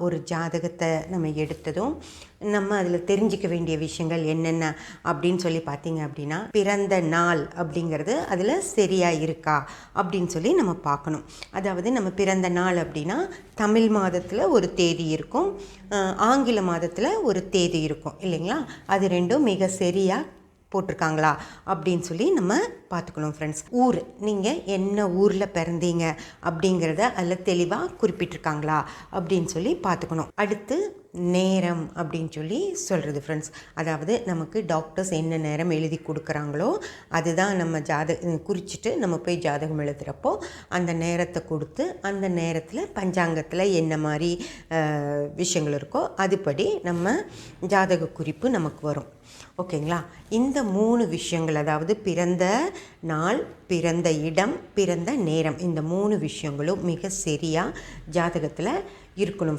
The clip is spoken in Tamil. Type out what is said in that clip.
ஒரு ஜாதகத்தை நம்ம எடுத்ததும் நம்ம அதில் தெரிஞ்சிக்க வேண்டிய விஷயங்கள் என்னென்ன அப்படின்னு சொல்லி பார்த்தீங்க அப்படின்னா, பிறந்த நாள் அப்படிங்கிறது அதில் சரியாக இருக்கா அப்படின்னு சொல்லி நம்ம பார்க்கணும். அதாவது நம்ம பிறந்த நாள் அப்படின்னா தமிழ் மாதத்தில் ஒரு தேதி இருக்கும், ஆங்கில மாதத்தில் ஒரு தேதி இருக்கும் இல்லைங்களா? அது ரெண்டும் மிக சரியாக போட்டிருக்காங்களா அப்படின்னு சொல்லி நம்ம பார்த்துக்கணும் ஃப்ரெண்ட்ஸ். ஊர், நீங்கள் என்ன ஊரில் பிறந்தீங்க அப்படிங்கிறத அதில் தெளிவாக குறிப்பிட்டிருக்காங்களா அப்படின்னு சொல்லி பார்த்துக்கணும். அடுத்து நேரம் அப்படின்னு சொல்லி சொல்கிறது ஃப்ரெண்ட்ஸ். அதாவது நமக்கு டாக்டர்ஸ் என்ன நேரம் எழுதி கொடுக்குறாங்களோ அதுதான் நம்ம குறிச்சிட்டு நம்ம போய் ஜாதகம் எழுதுகிறப்போ அந்த நேரத்தை கொடுத்து அந்த நேரத்தில் பஞ்சாங்கத்தில் என்ன மாதிரி விஷயங்கள் இருக்கோ அதுபடி நம்ம ஜாதக குறிப்பு நமக்கு வரும். ஓகேங்களா? இந்த 3 விஷயங்கள், அதாவது பிறந்த நாள், பிறந்த இடம், பிறந்த நேரம், இந்த 3 விஷயங்களும் மிக சரியாக ஜாதகத்தில் இருக்கணும்.